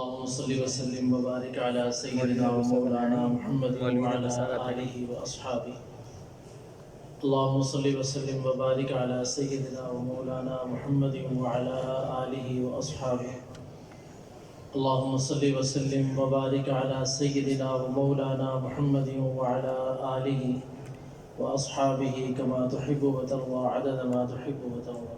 اللهم صل وسلم وبارك على سيدنا ومولانا محمد وعلى آله وأصحابه. اللهم صل وسلم وبارك على سيدنا ومولانا محمد وعلى آله وأصحابه. اللهم صل وسلم وبارك على سيدنا ومولانا محمد وعلى آله وأصحابه كما تحب وترضى عدد ما تحب وترضى.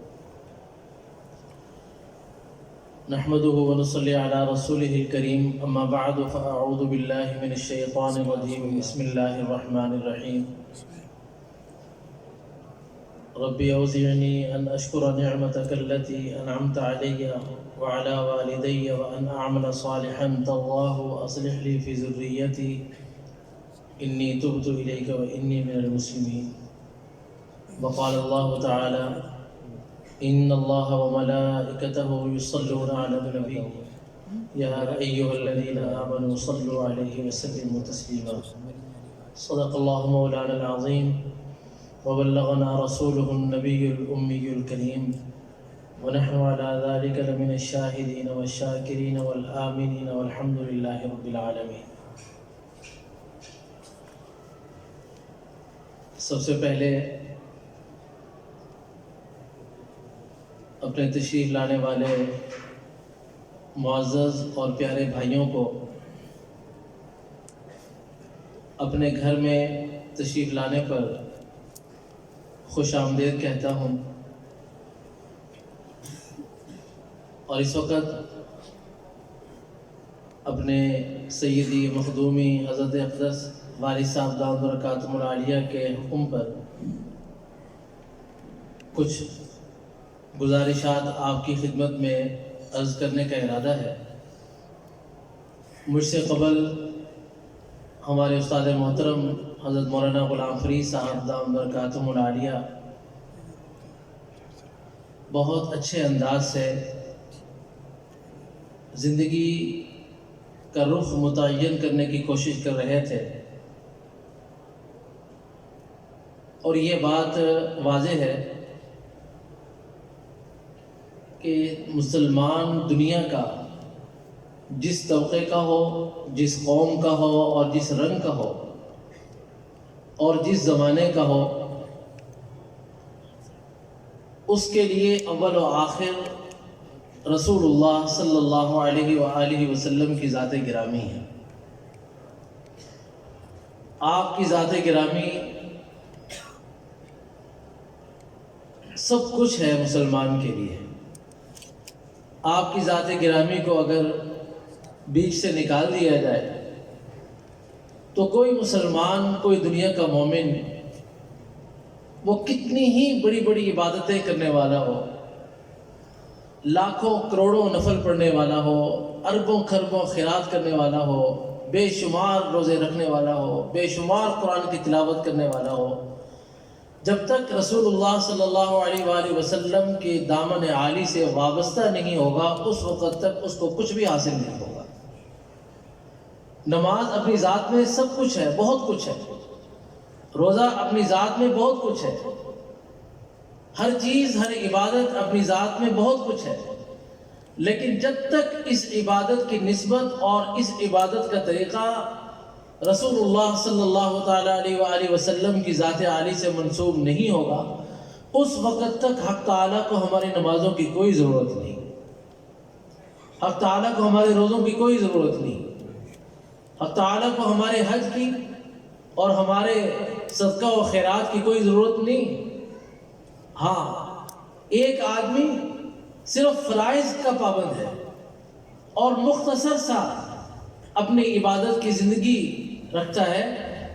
نحمده ونصلي على رسوله الكريم. أما بعد فأعوذ بالله من الشيطان الرجيم. بسم الله الرحمن الرحيم. ربي أوزعني أن أشكر نعمتك التي أنعمت علي وعلى والدي وأن أعمل صالحا ترضاه وأصلح لي في ذريتي إني تبت إليك وإني من المسلمين. وقال الله تعالى: إن الله وملائكته يصلون على النبي يا أيها الذين آمنوا صلوا عليه وسلموا تسليما. صدق الله مولانا العظيم وبلغنا رسوله النبي الأمي الكريم ونحن على ذلك لمن الشاهدين والشاكرين والآمنين والحمد لله رب العالمين. سب سے پہلے اپنے تشریف لانے والے معزز اور پیارے بھائیوں کو اپنے گھر میں تشریف لانے پر خوش آمدید کہتا ہوں. اور اس وقت اپنے سیدی مخدومی حضرت اقدس والد صاحب دامت برکاتہم العالیہ کے حکم پر کچھ گزارشات آپ کی خدمت میں عرض کرنے کا ارادہ ہے. مجھ سے قبل ہمارے استاد محترم حضرت مولانا غلام فرید صاحب دامت برکاتہم العالیہ بہت اچھے انداز سے زندگی کا رخ متعین کرنے کی کوشش کر رہے تھے، اور یہ بات واضح ہے کہ مسلمان دنیا کا جس طبقے کا ہو، جس قوم کا ہو اور جس رنگ کا ہو اور جس زمانے کا ہو، اس کے لیے اول و آخر رسول اللہ صلی اللہ علیہ وآلہ وسلم کی ذات گرامی ہے. آپ کی ذات گرامی سب کچھ ہے مسلمان کے لیے. آپ کی ذات گرامی کو اگر بیچ سے نکال دیا جائے تو کوئی مسلمان، کوئی دنیا کا مومن، وہ کتنی ہی بڑی بڑی عبادتیں کرنے والا ہو، لاکھوں کروڑوں نفل پڑھنے والا ہو، اربوں خربوں خیرات کرنے والا ہو، بے شمار روزے رکھنے والا ہو، بے شمار قرآن کی تلاوت کرنے والا ہو، جب تک رسول اللہ صلی اللہ علیہ وآلہ وسلم کے دامن عالی سے وابستہ نہیں ہوگا اس وقت تک اس کو کچھ بھی حاصل نہیں ہوگا. نماز اپنی ذات میں سب کچھ ہے، بہت کچھ ہے. روزہ اپنی ذات میں بہت کچھ ہے. ہر چیز، ہر عبادت اپنی ذات میں بہت کچھ ہے. لیکن جب تک اس عبادت کی نسبت اور اس عبادت کا طریقہ رسول اللہ صلی اللہ تعالیٰ علیہ وآلہ وسلم کی ذات عالی سے منسوب نہیں ہوگا اس وقت تک حق تعالیٰ کو ہماری نمازوں کی کوئی ضرورت نہیں، حق تعالیٰ کو ہمارے روزوں کی کوئی ضرورت نہیں، حق تعالیٰ کو ہمارے حج کی اور ہمارے صدقہ و خیرات کی کوئی ضرورت نہیں. ہاں، ایک آدمی صرف فرائض کا پابند ہے اور مختصر سا اپنی عبادت کی زندگی رکھتا ہے،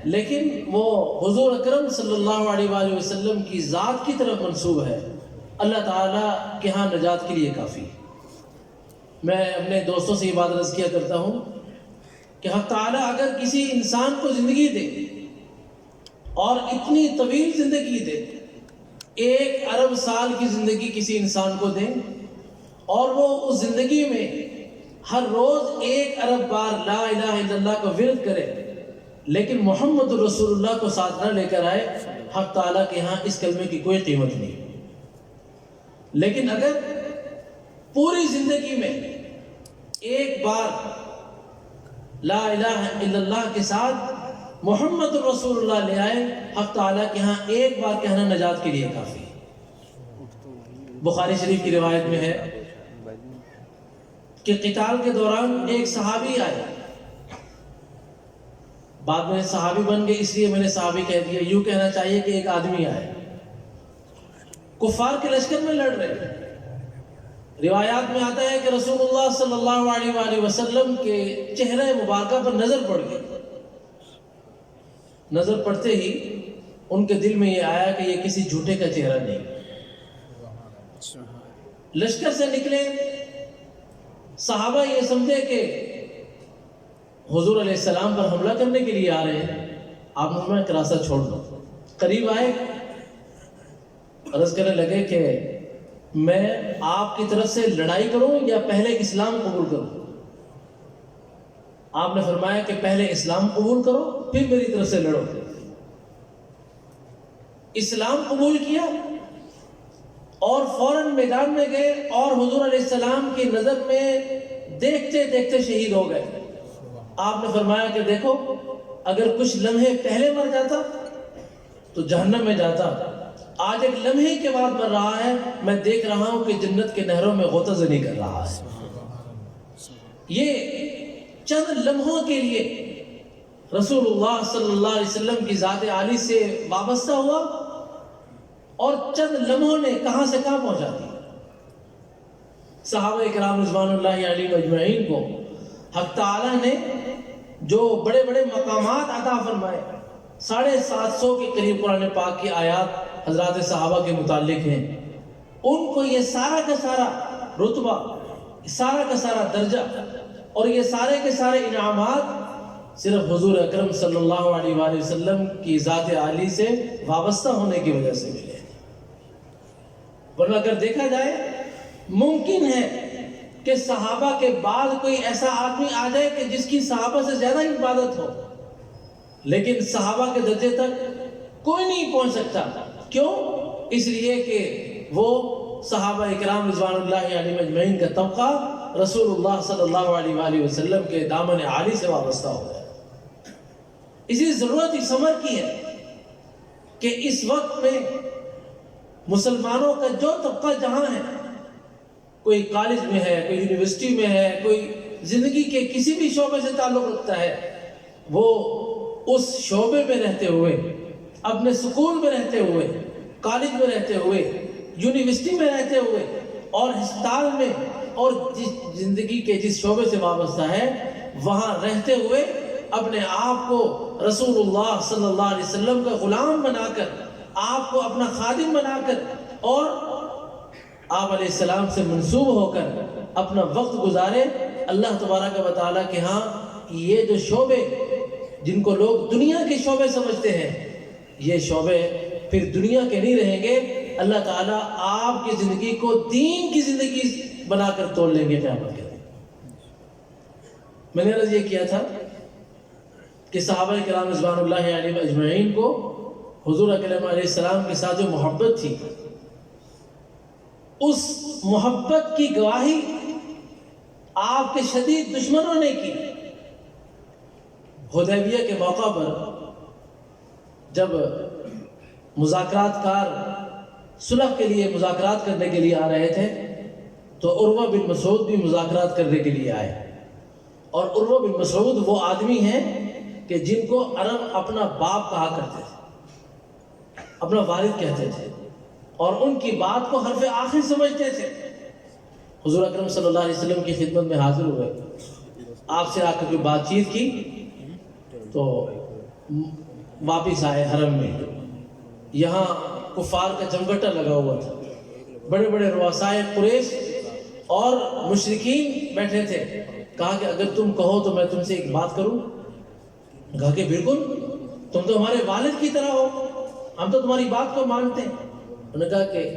لیکن وہ حضور اکرم صلی اللہ علیہ وآلہ وسلم کی ذات کی طرف منسوب ہے. اللہ تعالیٰ کے ہاں نجات کے لیے کافی. میں اپنے دوستوں سے یہ بات عرض کیا کرتا ہوں کہ حق تعالیٰ اگر کسی انسان کو زندگی دے اور اتنی طویل زندگی دے، 1 ارب سال کی زندگی کسی انسان کو دیں اور وہ اس زندگی میں ہر روز 1 ارب بار لا الہ الا اللہ کا ورد کرے لیکن محمد رسول اللہ کو ساتھ نہ لے کر آئے، حق تعالیٰ کے ہاں اس کلمے کی کوئی قیمت نہیں. لیکن اگر پوری زندگی میں ایک بار لا الہ الا اللہ کے ساتھ محمد رسول اللہ لے آئے، حق تعالیٰ کے ہاں ایک بار کہنا نجات کے لیے کافی ہے۔ بخاری شریف کی روایت میں ہے کہ قتال کے دوران ایک صحابی آئے، بعد میں صحابی بن گئے اس لیے میں نے صحابی کہہ دیا، یوں کہنا چاہیے کہ ایک آدمی آئے، کفار کے لشکر میں لڑ رہے تھے۔ روایات میں آتا ہے کہ رسول اللہ صلی اللہ علیہ وآلہ وسلم کے چہرے مبارکہ پر نظر پڑ گئی۔ نظر پڑتے ہی ان کے دل میں یہ آیا کہ یہ کسی جھوٹے کا چہرہ نہیں۔ لشکر سے نکلے، صحابہ یہ سمجھے کہ حضور علیہ السلام پر حملہ کرنے کے لیے آ رہے ہیں، آپ نے فرمایا کہ راستہ چھوڑ دو۔ قریب آئے، عرض کرنے لگے کہ میں آپ کی طرف سے لڑائی کروں یا پہلے اسلام قبول کروں؟ آپ نے فرمایا کہ پہلے اسلام قبول کرو پھر میری طرف سے لڑو۔ اسلام قبول کیا اور فوراً میدان میں گئے اور حضور علیہ السلام کی نظر میں دیکھتے دیکھتے شہید ہو گئے۔ آپ نے فرمایا کہ دیکھو، اگر کچھ لمحے پہلے مر جاتا تو جہنم میں جاتا، آج ایک لمحے کے بعد مر رہا ہے، میں دیکھ رہا ہوں کہ جنت کے نہروں میں غوطہ زنی کر رہا ہے۔ یہ چند لمحوں کے لیے رسول اللہ صلی اللہ علیہ وسلم کی ذات عالی سے وابستہ ہوا، اور چند لمحوں نے کہاں سے کہاں پہنچا دیا۔ صحابہ کرام رضوان اللہ علیہم اجمعین کو حق تعالیٰ نے جو بڑے بڑے مقامات عطا فرمائے، 750 کے قریب قرآن پاک کی آیات حضرات صحابہ کے متعلق ہیں، ان کو یہ سارا کا سارا رتبہ، سارا کا سارا درجہ اور یہ سارے کے سارے انعامات صرف حضور اکرم صلی اللہ علیہ وآلہ وسلم کی ذات عالی سے وابستہ ہونے کی وجہ سے ملے۔ ورنہ اگر دیکھا جائے، ممکن ہے کہ صحابہ کے بعد کوئی ایسا آدمی آ جائے کہ جس کی صحابہ سے زیادہ عبادت ہو، لیکن صحابہ کے درجے تک کوئی نہیں پہنچ سکتا۔ کیوں؟ اس لیے کہ وہ صحابہ اکرام رضوان اللہ علیہم اجمعین کا طبقہ رسول اللہ صلی اللہ علیہ وآلہ وسلم کے دامن عالی سے وابستہ ہو گیا۔ اسی ضرورت اس عمر کی ہے کہ اس وقت میں مسلمانوں کا جو طبقہ جہاں ہے، کوئی کالج میں ہے، کوئی یونیورسٹی میں ہے، کوئی زندگی کے کسی بھی شعبے سے تعلق رکھتا ہے، وہ اس شعبے میں رہتے ہوئے، اپنے سکول میں رہتے ہوئے، کالج میں رہتے ہوئے، یونیورسٹی میں رہتے ہوئے اور ہسپتال میں اور جس زندگی کے جس شعبے سے وابستہ ہے، وہاں رہتے ہوئے اپنے آپ کو رسول اللہ صلی اللہ علیہ وسلم کا غلام بنا کر، آپ کو اپنا خادم بنا کر اور آپ علیہ السلام سے منسوب ہو کر اپنا وقت گزارے اللہ تبارک و تعالیٰ کے ہاں۔ یہ جو شعبے جن کو لوگ دنیا کے شعبے سمجھتے ہیں، یہ شعبے پھر دنیا کے نہیں رہیں گے، اللہ تعالیٰ آپ کی زندگی کو دین کی زندگی بنا کر توڑ لیں گے قیامت کے دن۔ میں نے عرض یہ کیا تھا کہ صحابہ کرام رضوان اللہ علیہم اجمعین کو حضور اکرم علیہ السلام کے ساتھ جو محبت تھی، اس محبت کی گواہی آپ کے شدید دشمنوں نے کی۔ حدیبیہ کے موقع پر جب مذاکرات کار صلح کے لیے مذاکرات کرنے کے لیے آ رہے تھے، تو عروہ بن مسعود بھی مذاکرات کرنے کے لیے آئے، اور عروہ بن مسعود وہ آدمی ہیں کہ جن کو عرب اپنا باپ کہا کرتے تھے، اپنا والد کہتے تھے، اور ان کی بات کو حرف آخر سمجھتے تھے۔ حضور اکرم صلی اللہ علیہ وسلم کی خدمت میں حاضر ہوئے، آپ سے آ کر کوئی بات چیت کی، تو واپس آئے حرم میں۔ یہاں کفار کا جمگٹا لگا ہوا تھا، بڑے بڑے رؤسائے قریش اور مشرکین بیٹھے تھے۔ کہا کہ اگر تم کہو تو میں تم سے ایک بات کروں؟ کہا کہ بالکل، تم تو ہمارے والد کی طرح ہو، ہم تو تمہاری بات کو مانتے ہیں۔ انہوں نے کہا کہ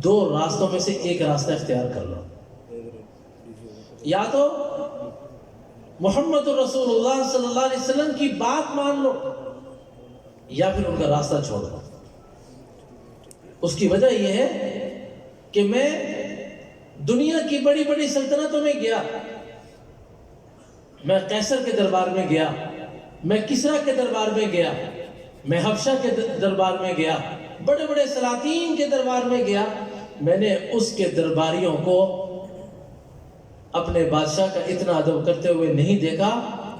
2 راستوں میں سے ایک راستہ اختیار کر لو، یا تو محمد رسول اللہ صلی اللہ علیہ وسلم کی بات مان لو، یا پھر ان کا راستہ چھوڑ دو۔ اس کی وجہ یہ ہے کہ میں دنیا کی بڑی بڑی سلطنتوں میں گیا، میں قیصر کے دربار میں گیا، میں کسریٰ کے دربار میں گیا، میں حبشہ کے دربار میں گیا، بڑے بڑے سلاطین کے دربار میں گیا، میں نے اس کے درباریوں کو اپنے بادشاہ کا اتنا ادب کرتے ہوئے نہیں دیکھا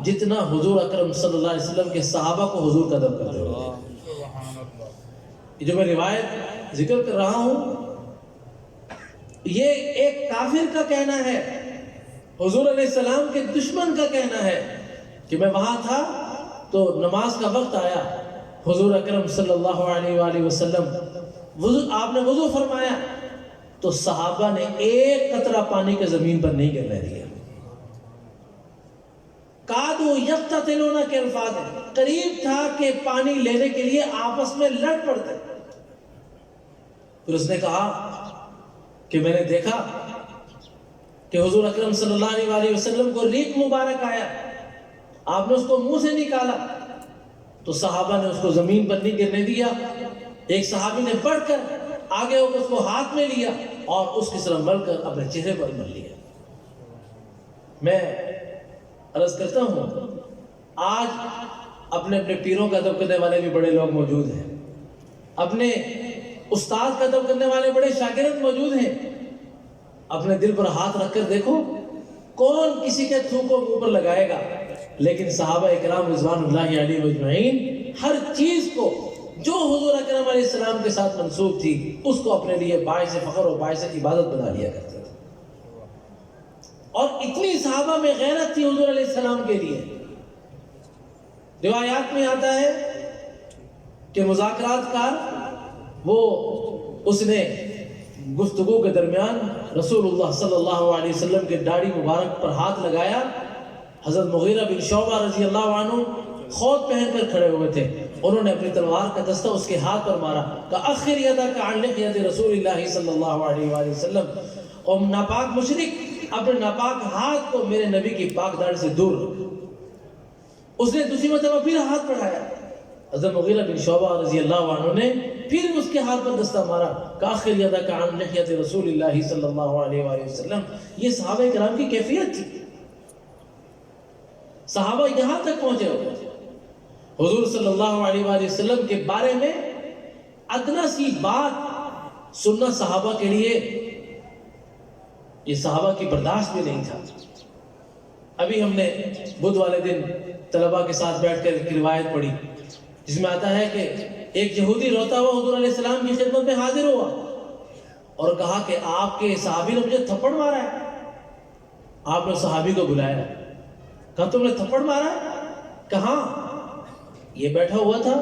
جتنا حضور اکرم صلی اللہ علیہ وسلم کے صحابہ کو حضور کا ادب کرتے ہوئے دیکھا۔ جو میں روایت ذکر کر رہا ہوں یہ ایک کافر کا کہنا ہے، حضور علیہ السلام کے دشمن کا کہنا ہے کہ میں وہاں تھا تو نماز کا وقت آیا، حضور اکرم صلی اللہ علیہ وآلہ وسلم آپ نے وضو فرمایا تو صحابہ نے ایک قطرہ پانی کے زمین پر نہیں گرنے دیا۔ کادو یقتتلون کے الفاظ ہیں، قریب تھا کہ پانی لینے کے لیے آپس میں لڑ پڑتے۔ پھر اس نے کہا کہ میں نے دیکھا کہ حضور اکرم صلی اللہ علیہ وآلہ وسلم کو ریق مبارک آیا، آپ نے اس کو منہ سے نکالا تو صحابہ نے اس کو زمین پر نہیں گرنے دیا، ایک صحابی نے بڑھ کر آگے ہو کر اس کو ہاتھ میں لیا اور اس کی طرف مل کر اپنے چہرے پر مل لیا۔ میں عرض کرتا ہوں آج اپنے اپنے پیروں کا ادب کرنے والے بھی بڑے لوگ موجود ہیں، اپنے استاد کا ادب کرنے والے بڑے شاگرد موجود ہیں، اپنے دل پر ہاتھ رکھ کر دیکھو کون کسی کے تھوک کو منہ پر لگائے گا، لیکن صحابہ اکرام رضوان اللہ علیہ اجمعین ہر چیز کو جو حضور اکرم علیہ السلام کے ساتھ منسوب تھی اس کو اپنے لیے باعث فخر و باعث عبادت بنا لیا کرتے تھے، اور اتنی صحابہ میں غیرت تھی حضور علیہ السلام کے لیے۔ روایات میں آتا ہے کہ مذاکرات کار وہ اس نے گفتگو کے درمیان رسول اللہ صلی اللہ علیہ وسلم کے داڑھی مبارک پر ہاتھ لگایا، حضرت مغیرہ بن شعبہ رضی اللہ عنہ خود پہن کر کھڑے ہوئے تھے، انہوں نے اپنی تلوار کا دستہ اس کے ہاتھ پر مارا کہ اخر یدک عن لحیۃ رسول اللہ صلی اللہ علیہ وآلہ وسلم، اور ناپاک مشرک اپنے ناپاک ہاتھ کو میرے نبی کی پاک داڑھی سے دور رکھو۔ اس نے دوسری مرتبہ پھر ہاتھ بڑھایا، حضرت مغیرہ بن شعبہ رضی اللہ عنہ نے پھر اس کے ہاتھ پر دستہ مارا کہ آخر یدک عن لحیۃ رسول اللہ صلی اللہ علیہ وآلہ وسلم۔ یہ صحابہ کرام کی کیفیت تھی۔ صحابہ یہاں تک پہنچے ہوئے حضور صلی اللہ علیہ وآلہ وسلم کے بارے میں ادنا سی بات سننا صحابہ کے لیے یہ صحابہ کی برداشت بھی نہیں تھا۔ ابھی ہم نے بدھ والے دن طلباء کے ساتھ بیٹھ کر ایک روایت پڑھی جس میں آتا ہے کہ ایک یہودی روتا ہوا حضور علیہ السلام کی خدمت میں حاضر ہوا اور کہا کہ آپ کے صحابی نے مجھے تھپڑ مارا ہے۔ آپ نے صحابی کو بلایا، کہا تم نے تھپڑ مارا ہے؟ کہاں؟ یہ بیٹھا ہوا تھا۔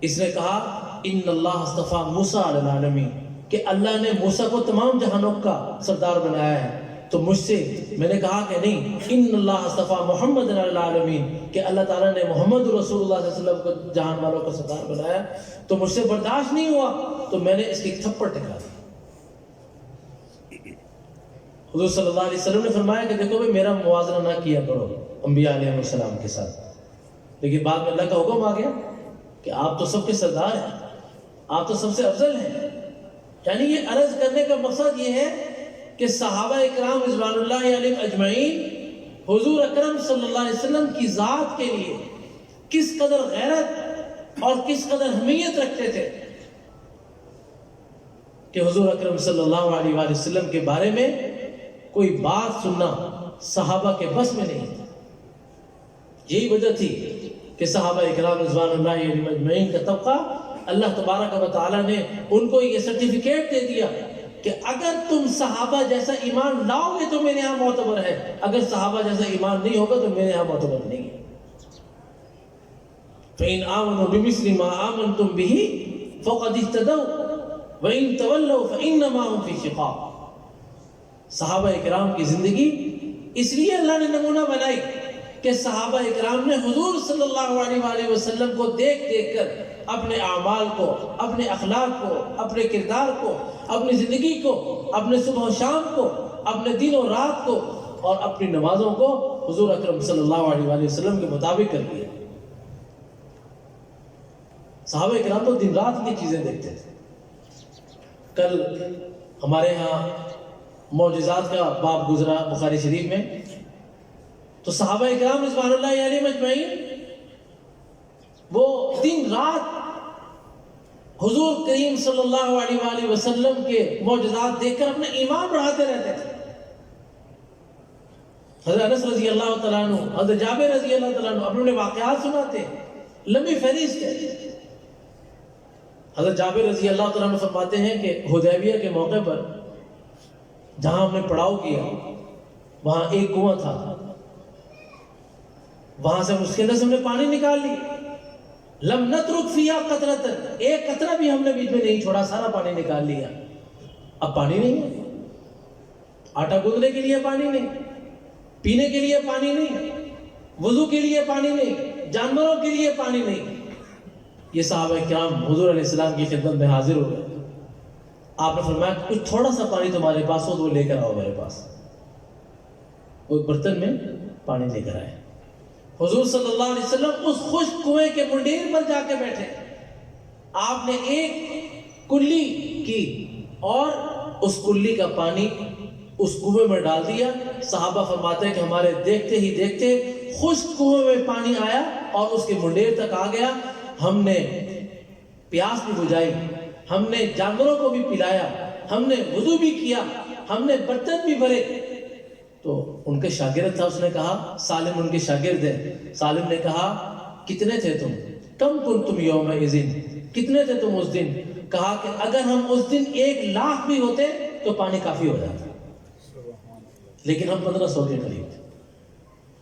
اس نے کہا ان اللہ اصطفیٰ موسیٰ علی العالمین، کہ اللہ نے موسیٰ کو تمام جہانوں کا سردار بنایا ہے، تو مجھ سے میں نے کہا کہ نہیں، ان اللہ اصطفیٰ محمد علی العالمین، کہ اللہ تعالیٰ نے محمد رسول اللہ صلی اللہ علیہ وسلم کو جہان والوں کا سردار بنایا، تو مجھ سے برداشت نہیں ہوا تو میں نے اس کی تھپڑ ٹکا دی۔ حضور صلی اللہ علیہ وسلم نے فرمایا کہ دیکھو بھئی میرا موازنہ نہ کیا کرو انبیاء علیہ السلام کے ساتھ، لیکن بعد میں اللہ کا حکم آ گیا کہ آپ تو سب کے سردار ہیں، آپ تو سب سے افضل ہیں۔ یعنی یہ عرض کرنے کا مقصد یہ ہے کہ صحابہ اکرام رضوان اللہ علیہم اجمعین حضور اکرم صلی اللہ علیہ وسلم کی ذات کے لیے کس قدر غیرت اور کس قدر اہمیت رکھتے تھے کہ حضور اکرم صلی اللہ علیہ وآلہ وسلم کے بارے میں کوئی بات سننا صحابہ کے بس میں نہیں تھا۔ یہی وجہ تھی کہ صحابہ اکرام رضوان اللہ علیہم اجمعین کا طبقہ اللہ تبارک و تعالیٰ نے ان کو یہ سرٹیفکیٹ دے دیا کہ اگر تم صحابہ جیسا ایمان لاؤ گے تو میرے یہاں معتبر ہے، اگر صحابہ جیسا ایمان نہیں ہوگا تو میرے یہاں معتبر نہیں ہے۔ فَإِنْ آمَنُوا بِمِثْلِ مَا آمَنْتُمْ بِهِ فَقَدِ اهْتَدَوْا وَإِنْ تَوَلَّوْا فَإِنَّمَا هُمْ فِي شِقَاقٍ۔ صحابہ اکرام کی زندگی اس لیے اللہ نے نمونہ بنائی کہ صحابہ اکرام نے حضور صلی اللہ علیہ وآلہ وسلم کو دیکھ دیکھ کر اپنے اعمال کو، اپنے اخلاق کو، اپنے کردار کو، اپنی زندگی کو، اپنے صبح و شام کو، اپنے دن و رات کو اور اپنی نمازوں کو حضور اکرم صلی اللہ علیہ وآلہ وسلم کے مطابق کر لیا۔ صحابہ اکرام تو دن رات کی چیزیں دیکھتے تھے۔ کل ہمارے ہاں معجزات کا باب گزرا بخاری شریف میں، تو صحابہ اکرام رضوان اللہ علیہم اجمعین وہ دن رات حضور کریم صلی اللہ علیہ وآلہ وسلم کے معجزات دیکھ کر اپنا ایمان بڑھاتے رہتے تھے. حضرت انس رضی اللہ تعالیٰ عنہ، حضرت جابر رضی اللہ تعالیٰ عنہ اپنے واقعات سناتے ہیں، لمبی فہرست ہے. حضرت جابر رضی اللہ تعالیٰ عنہ فرماتے ہیں کہ حدیبیہ کے موقع پر جہاں ہم نے پڑاؤ کیا وہاں ایک کنواں تھا، وہاں سے اس کے اندر سے ہم نے پانی نکال لی. لم نترک فیہا قطرۃ، ایک قطرہ بھی ہم نے بیچ میں نہیں چھوڑا، سارا پانی نکال لیا. اب پانی نہیں ہے، آٹا گوندنے کے لیے پانی نہیں، پینے کے لیے پانی نہیں، وضو کے لیے پانی نہیں، جانوروں کے لیے پانی نہیں. یہ صحابہ کرام حضور علیہ السلام کی خدمت میں حاضر ہو گئے. آپ نے فرمایا کچھ تھوڑا سا پانی تمہارے پاس ہو تو وہ لے کر آؤ میرے پاس. وہ ایک برتن میں پانی لے کر آئے. حضور صلی اللہ علیہ وسلم اس خشک کنویں کے منڈیر پر جا کے بیٹھے. آپ نے ایک کلی کی اور اس کلی کا پانی اس کنویں میں ڈال دیا. صحابہ فرماتے ہیں کہ ہمارے دیکھتے ہی دیکھتے خشک کنویں میں پانی آیا اور اس کے منڈیر تک آ گیا. ہم نے پیاس بھی بجھائی، ہم نے جانوروں کو بھی پلایا، ہم نے وضو بھی کیا، ہم نے برتن بھی بھرے. تو ان کے شاگرد تھا، اس نے کہا، سالم ان کے شاگرد ہے، سالم نے کہا کتنے تھے تم؟ کم کنتم یومئذ، کتنے تھے تم اس دن؟ کہا کہ اگر ہم اس دن 1,00,000 بھی ہوتے تو پانی کافی ہو جاتا، لیکن ہم 1,500 کے قریب تھے.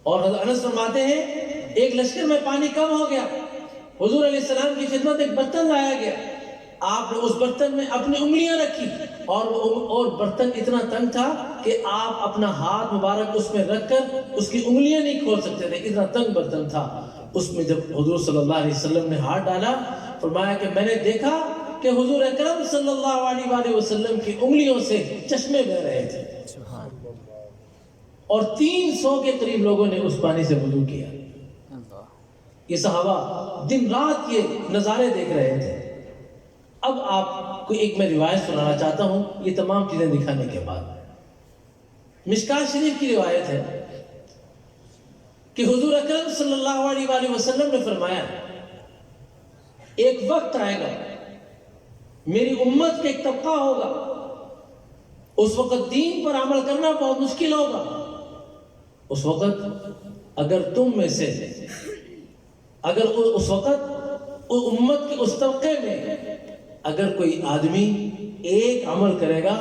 اور حضرت انس فرماتے ہیں ایک لشکر میں پانی کم ہو گیا، حضور علیہ السلام کی خدمت ایک برتن لایا گیا. آپ نے اس برتن میں اپنی انگلیاں رکھی اور برتن اتنا تنگ تھا کہ آپ اپنا ہاتھ مبارک اس میں رکھ کر اس کی انگلیاں نہیں کھول سکتے تھے، اتنا تنگ برتن تھا. اس میں جب حضور صلی اللہ علیہ وسلم نے ہاتھ ڈالا، فرمایا کہ میں نے دیکھا کہ حضور اکرم صلی اللہ علیہ وآلہ وسلم کی انگلیوں سے چشمے بہ رہے تھے. اور 300 کے قریب لوگوں نے اس پانی سے وضو کیا. یہ صحابہ دن رات یہ نظارے دیکھ رہے تھے. اب آپ کو ایک میں روایت سنانا چاہتا ہوں، یہ تمام چیزیں دکھانے کے بعد. مشکات شریف کی روایت ہے کہ حضور اکرم صلی اللہ علیہ وآلہ وسلم نے فرمایا ایک وقت آئے گا، میری امت کا ایک طبقہ ہوگا، اس وقت دین پر عمل کرنا بہت مشکل ہوگا. اس وقت اگر تم میں سے اس وقت امت کے اس طبقے میں اگر کوئی آدمی ایک عمل کرے گا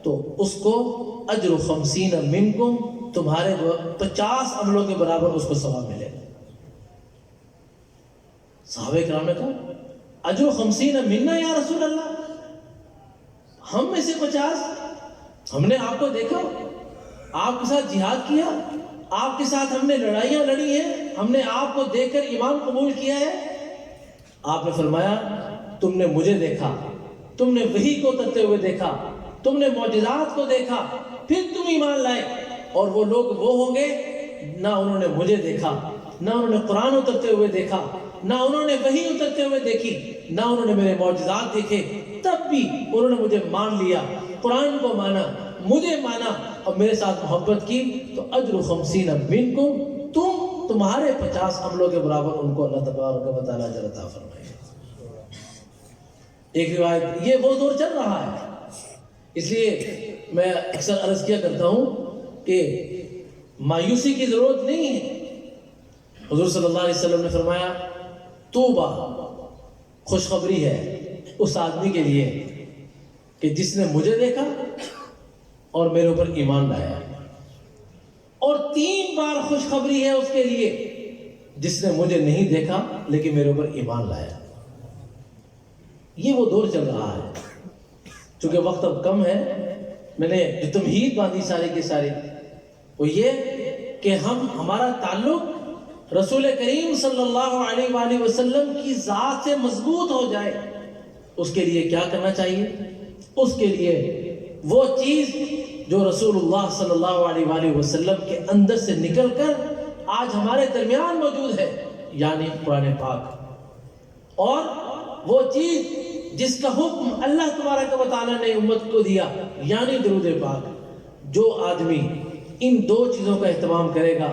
تو اس کو اجر 50 منکم، تمہارے 50 عملوں کے برابر اس کو ثواب ملے گا. صحابہ کرام نے کہا اجر 50 منا یا رسول اللہ، ہم میں سے 50؟ ہم نے آپ کو دیکھا، آپ کے ساتھ جہاد کیا، آپ کے ساتھ ہم نے لڑائیاں لڑی ہیں، ہم نے آپ کو دیکھ کر ایمان قبول کیا ہے. آپ نے فرمایا تم نے مجھے دیکھا، تم نے وحی کو اترتے ہوئے دیکھا، تم نے معجزات کو دیکھا، پھر تم ایمان لائے. اور وہ لوگ وہ ہوں گے نہ انہوں نے مجھے دیکھا، نہ انہوں نے قرآن اترتے ہوئے دیکھا، نہ انہوں نے وحی اترتے ہوئے دیکھی، نہ انہوں نے میرے معجزات دیکھے، تب بھی انہوں نے مجھے مان لیا، قرآن کو مانا، مجھے مانا اور میرے ساتھ محبت کی. تو اجر 50 منکم، تمہارے 50 عملوں کے برابر ان کو اللہ تبارک و تعالیٰ اجر عطا فرمائے. ایک روایت یہ وہ دور چل رہا ہے. اس لیے میں اکثر عرض کیا کرتا ہوں کہ مایوسی کی ضرورت نہیں ہے. حضور صلی اللہ علیہ وسلم نے فرمایا توبہ، خوشخبری ہے اس آدمی کے لیے کہ جس نے مجھے دیکھا اور میرے اوپر ایمان لایا. اور 3 بار خوشخبری ہے اس کے لیے جس نے مجھے نہیں دیکھا لیکن میرے اوپر ایمان لایا. یہ وہ دور چل رہا ہے. چونکہ وقت اب کم ہے، میں نے جو تمہید باندھی ساری کی ساری وہ یہ کہ ہمارا تعلق رسول کریم صلی اللہ علیہ وآلہ وسلم کی ذات سے مضبوط ہو جائے. اس کے لیے کیا کرنا چاہیے؟ اس کے لیے وہ چیز جو رسول اللہ صلی اللہ علیہ وآلہ وسلم کے اندر سے نکل کر آج ہمارے درمیان موجود ہے، یعنی قرآن پاک، اور وہ چیز جس کا حکم اللہ تبارک و تعالیٰ نے امت کو دیا، یعنی درود پاک. جو آدمی ان 2 چیزوں کا اہتمام کرے گا